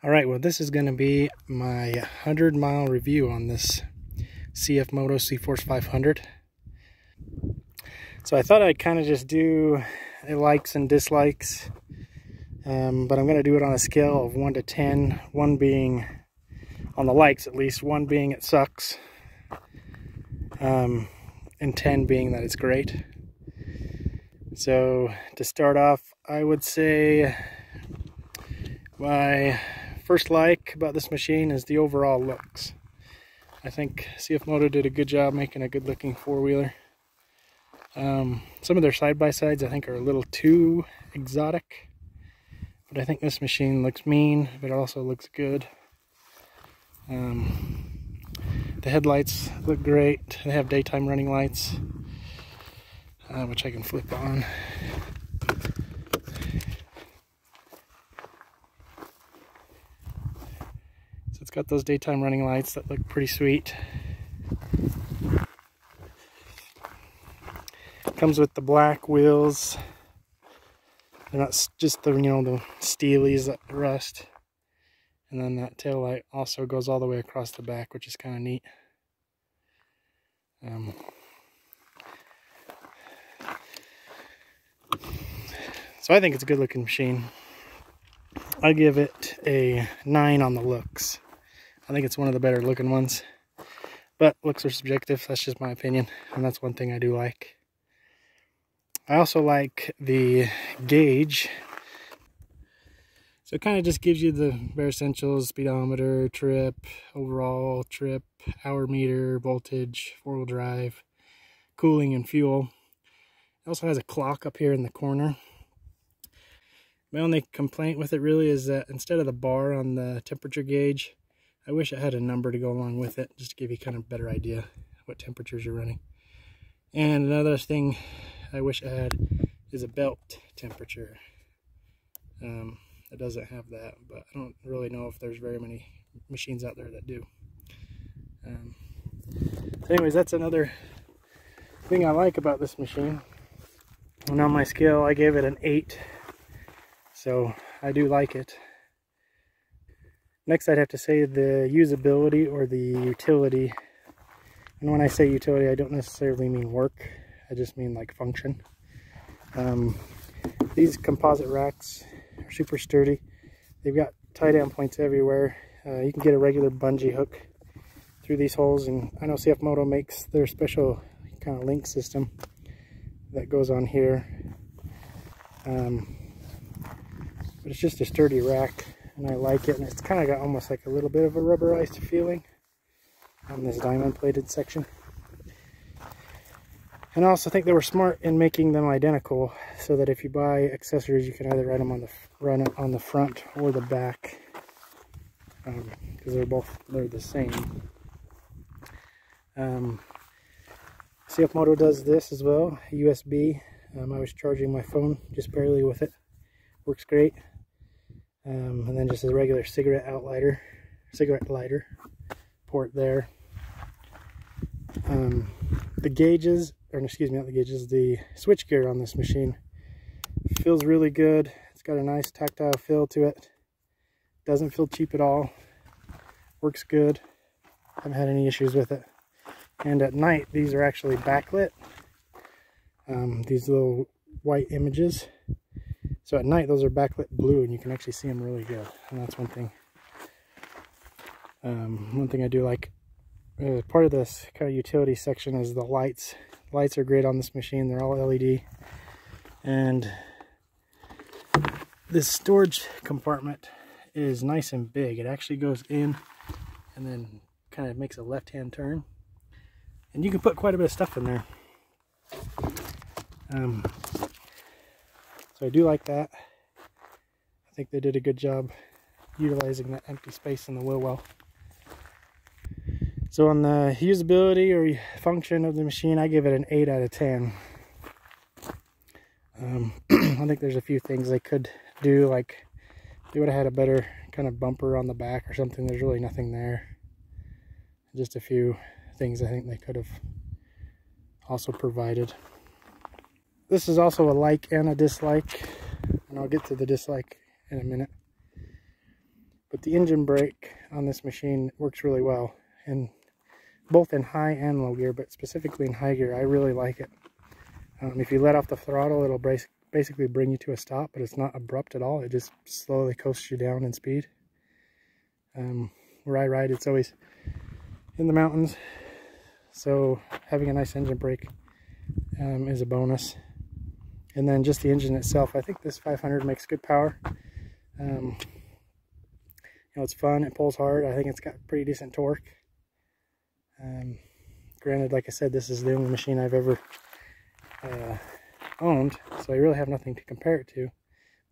Alright, well this is going to be my 100-mile review on this CForce 500. So I thought I'd kind of just do likes and dislikes, but I'm going to do it on a scale of 1 to 10, 1 being, on the likes at least, 1 being it sucks, and 10 being that it's great. So to start off, I would say my first like about this machine is the overall looks. I think CFmoto did a good job making a good looking four-wheeler. Some of their side-by-sides I think are a little too exotic, but I think this machine looks mean, but it also looks good. The headlights look great. They have daytime running lights, which I can flip on. So it's got those daytime running lights that look pretty sweet. Comes with the black wheels. They're not just the, the steelies that rust. And then that tail light also goes all the way across the back, which is kind of neat. So I think it's a good looking machine. I give it a 9 on the looks. I think it's one of the better looking ones. But looks are subjective, that's just my opinion. And that's one thing I do like. I also like the gauge. So it kind of just gives you the bare essentials: speedometer, trip, overall trip, hour meter, voltage, four-wheel drive, cooling and fuel. It also has a clock up here in the corner. My only complaint with it really is that instead of the bar on the temperature gauge, I wish it had a number to go along with it, just to give you kind of a better idea what temperatures you're running. And another thing I wish it had is a belt temperature. It doesn't have that, but I don't really know if there's very many machines out there that do. Anyways, that's another thing I like about this machine. And on my scale, I gave it an 8, so I do like it. Next, I'd have to say the usability or the utility. And when I say utility, I don't necessarily mean work. I just mean like function. These composite racks are super sturdy. They've got tie down points everywhere. You can get a regular bungee hook through these holes, and I know CFmoto makes their special kind of link system that goes on here. But it's just a sturdy rack, and I like it, and it's kind of got almost like a little bit of a rubberized feeling on this diamond plated section. And I also think they were smart in making them identical, so that if you buy accessories, you can either run it on the front or the back, because they're the same. CFmoto does this as well, USB. I was charging my phone just barely with it. Works great. And then just a regular cigarette lighter port there. The gauges, or excuse me, not the gauges, the switchgear on this machine feels really good. It's got a nice tactile feel to it. Doesn't feel cheap at all. Works good. Haven't had any issues with it. And at night, these are actually backlit. These little white images. So at night, those are backlit blue, and you can actually see them really good. And that's one thing. One thing I do like. Part of this kind of utility section is the lights. Lights are great on this machine. They're all LED. And this storage compartment is nice and big. It actually goes in and then kind of makes a left-hand turn. And you can put quite a bit of stuff in there. So I do like that. I think they did a good job utilizing that empty space in the wheel well. So on the usability or function of the machine, I give it an 8 out of 10. I think there's a few things they could do, like they would have had a better kind of bumper on the back or something. There's really nothing there. Just a few things I think they could have also provided. This is also a like and a dislike, and I'll get to the dislike in a minute. But the engine brake on this machine works really well, and both in high and low gear, but specifically in high gear, I really like it. If you let off the throttle, it'll basically bring you to a stop, but it's not abrupt at all. It just slowly coasts you down in speed. Where I ride, it's always in the mountains, so having a nice engine brake is a bonus. And then just the engine itself, I think this 500 makes good power. You know, it's fun, it pulls hard. I think it's got pretty decent torque. Granted, like I said, this is the only machine I've ever owned, so I really have nothing to compare it to.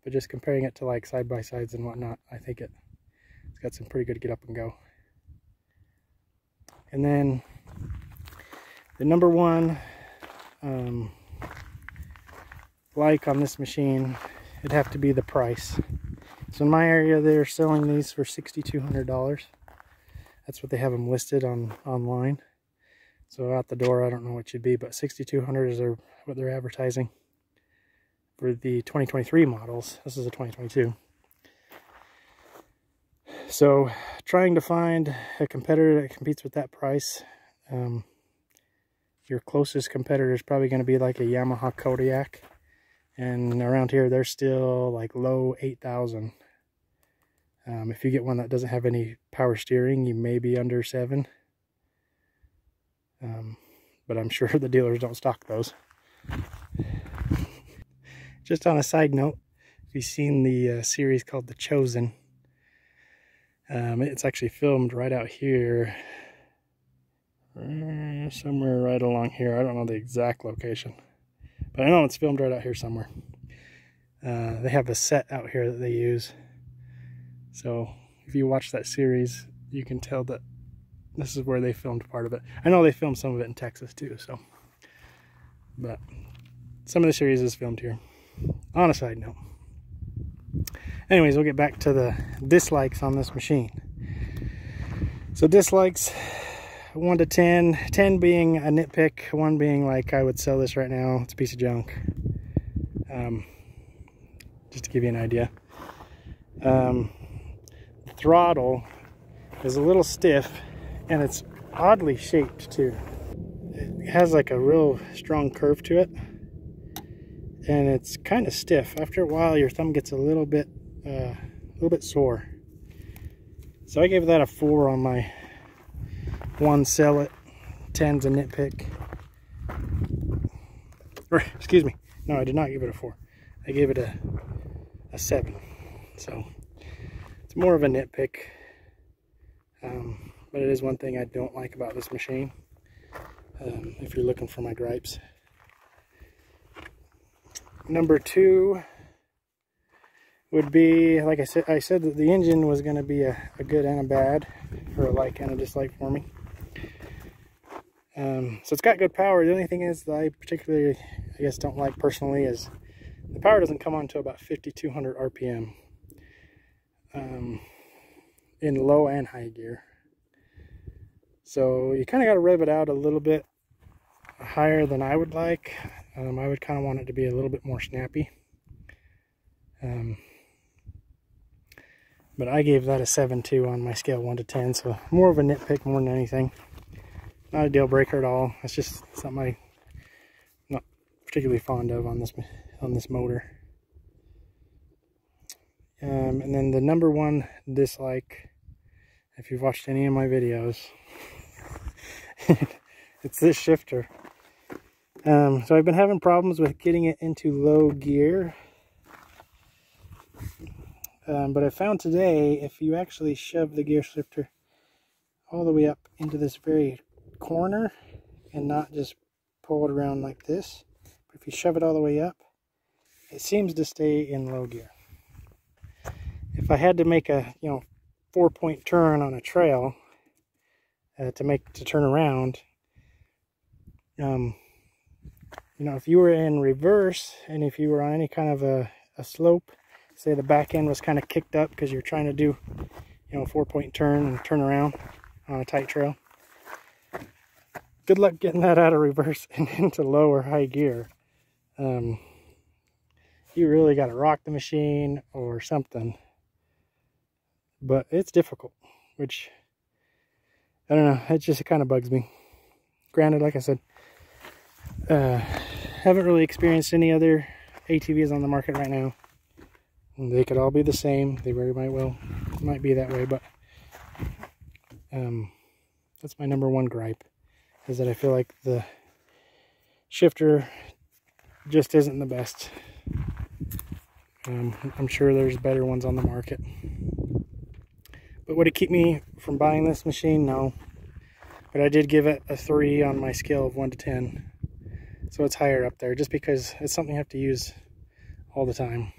But just comparing it to like side-by-sides and whatnot, I think it's got some pretty good get up and go. And then the number one like on this machine, it'd have to be the price. So in my area, they're selling these for $6,200. That's what they have them listed online. So out the door, I don't know what should be, but $6,200 is what they're advertising for the 2023 models. This is a 2022. So trying to find a competitor that competes with that price, your closest competitor is probably going to be like a Yamaha Kodiak. And around here, they're still like low 8,000. If you get one that doesn't have any power steering, you may be under 7. But I'm sure the dealers don't stock those. Just on a side note, if you've seen the series called The Chosen, it's actually filmed right out here. Somewhere right along here. I don't know the exact location, but I know it's filmed right out here somewhere. They have a set out here that they use. So if you watch that series, you can tell that this is where they filmed part of it. I know they filmed some of it in Texas too, so. But some of the series is filmed here. On a side note. Anyways, we'll get back to the dislikes on this machine. So dislikes, 1 to 10. 10 being a nitpick, 1 being like I would sell this right now. It's a piece of junk. Just to give you an idea. The throttle is a little stiff, and it's oddly shaped too. It has like a real strong curve to it, and it's kind of stiff. After a while, your thumb gets a little bit sore. So I gave that a 4 on my 1 sell it, 10's a nitpick. Or, excuse me, no, I did not give it a 4. I gave it a 7. So it's more of a nitpick. But it is one thing I don't like about this machine, if you're looking for my gripes. Number 2 would be, like I said that the engine was going to be a good and a bad, or a like and a dislike for me. So it's got good power. The only thing is that I particularly, I guess, don't like personally is the power doesn't come on until about 5,200 RPM in low and high gear. So you kind of got to rev it out a little bit higher than I would like. I would kind of want it to be a little bit more snappy. But I gave that a 7.2 on my scale 1 to 10, so more of a nitpick more than anything. Not a deal breaker at all. It's just something I'm not particularly fond of on this motor. And then the number 1 dislike, if you've watched any of my videos, it's this shifter. So I've been having problems with getting it into low gear. But I found today, if you actually shove the gear shifter all the way up into this very corner and not just pull it around like this, but if you shove it all the way up, it seems to stay in low gear. If I had to make a 4-point turn on a trail to turn around, if you were in reverse and if you were on any kind of a slope, say the back end was kind of kicked up because you're trying to do a 4-point turn and turn around on a tight trail, good luck getting that out of reverse and into low or high gear. You really got to rock the machine or something. but it's difficult, which, I don't know, it just kind of bugs me. Granted, like I said, haven't really experienced any other ATVs on the market right now. They could all be the same. They very might be that way, but that's my number one gripe, is that I feel like the shifter just isn't the best. I'm sure there's better ones on the market. But would it keep me from buying this machine? No. But I did give it a 3 on my scale of 1 to 10. So it's higher up there, just because it's something you have to use all the time.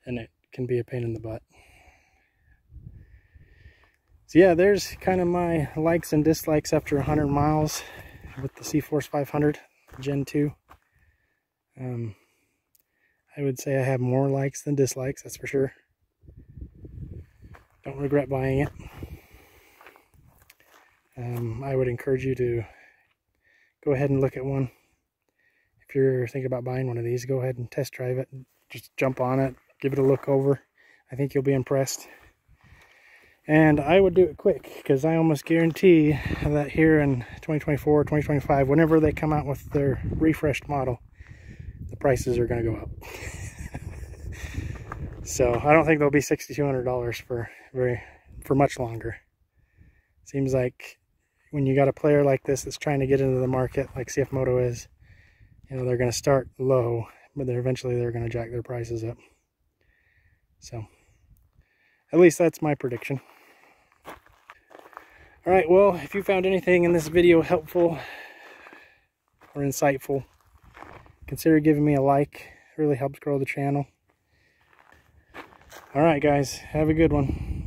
And it can be a pain in the butt. So yeah, there's kind of my likes and dislikes after 100 miles with the CForce 500 Gen 2. I would say I have more likes than dislikes, that's for sure. Don't regret buying it. I would encourage you to go ahead and look at one. If you're thinking about buying one of these, go ahead and test drive it. Just jump on it, give it a look over. I think you'll be impressed. And I would do it quick, because I almost guarantee that here in 2024, 2025, whenever they come out with their refreshed model, the prices are going to go up. So I don't think they'll be $6,200 for much longer. Seems like when you got a player like this that's trying to get into the market, like CF Moto is, you know, they're going to start low, but eventually they're going to jack their prices up. So at least that's my prediction. All right, well, if you found anything in this video helpful or insightful, consider giving me a like. It really helps grow the channel. All right, guys, have a good one.